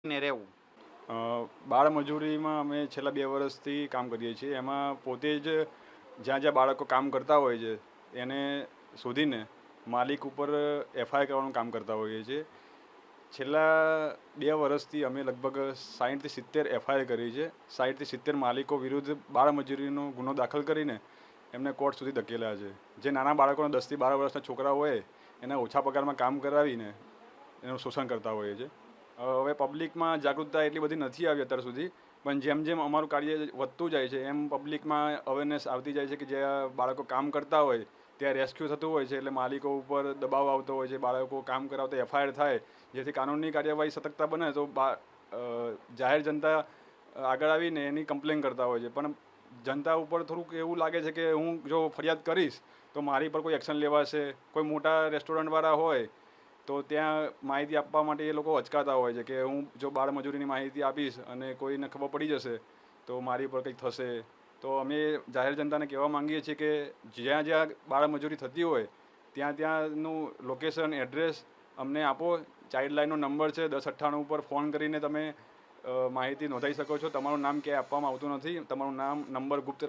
ને રહેવું. બાળમજૂરીમાં અમે છેલ્લા 2 વર્ષથી કામ કરીએ છીએ. એમાં પોતે જ જ્યાં જ્યાં બાળકો કામ કરતા હોય છે એને શોધીને માલિક ઉપર એફઆઈઆર કરવાનું કામ કરતા હોઈએ છીએ. છેલ્લા 2 વર્ષથી અમે લગભગ 60થી 70 એફઆઈઆર કરી છે. 60થી 70 માલિકો વિરુદ્ધ બાળમજૂરીનો ગુનો દાખલ કરીને એમને કોર્ટ સુધી ધકેલ્યા છે. જે નાના બાળકોના 10થી 12 વર્ષના છોકરા હોય એના ઓછા પગારમાં કામ કરાવીને એનું શોષણ કરતા હોઈએ છે. હવે પબ્લિકમાં જાગૃતતા એટલી બધી નથી આવી અત્યાર સુધી, પણ જેમ જેમ અમારું કાર્ય વધતું જાય છે એમ પબ્લિકમાં અવેરનેસ આવતી જાય છે કે જ્યાં બાળકો કામ કરતા હોય ત્યાં રેસ્ક્યુ થતું હોય છે, એટલે માલિકો ઉપર દબાવ આવતો હોય છે, બાળકો કામ કરાવતા એફઆઈઆર થાય, જેથી કાનૂની કાર્યવાહી સતર્કતા બને તો જાહેર જનતા આગળ આવીને એની કમ્પ્લેન કરતા હોય છે. પણ જનતા ઉપર થોડુંક એવું લાગે છે કે હું જો ફરિયાદ કરીશ તો મારી પર કોઈ એક્શન લેવાશે. કોઈ મોટા રેસ્ટોરન્ટવાળા હોય તો ત્યાં માહિતી આપવા માટે એ લોકો અચકાતા હોય છે કે હું જો બાળમજૂરીની માહિતી આપીશ અને કોઈને ખબર પડી જશે તો મારી પર કંઈક થશે. તો અમે જાહેર જનતાને કહેવા માંગીએ છીએ કે જ્યાં જ્યાં બાળમજૂરી થતી હોય ત્યાં ત્યાંનું લોકેશન, એડ્રેસ અમને આપો. ચાઇલ્ડલાઇનનો નંબર છે 1098 ઉપર ફોન કરીને તમે માહિતી નોંધાવી શકો છો. તમારું નામ ક્યાંય આપવામાં આવતું નથી. તમારું નામ, નંબર ગુપ્ત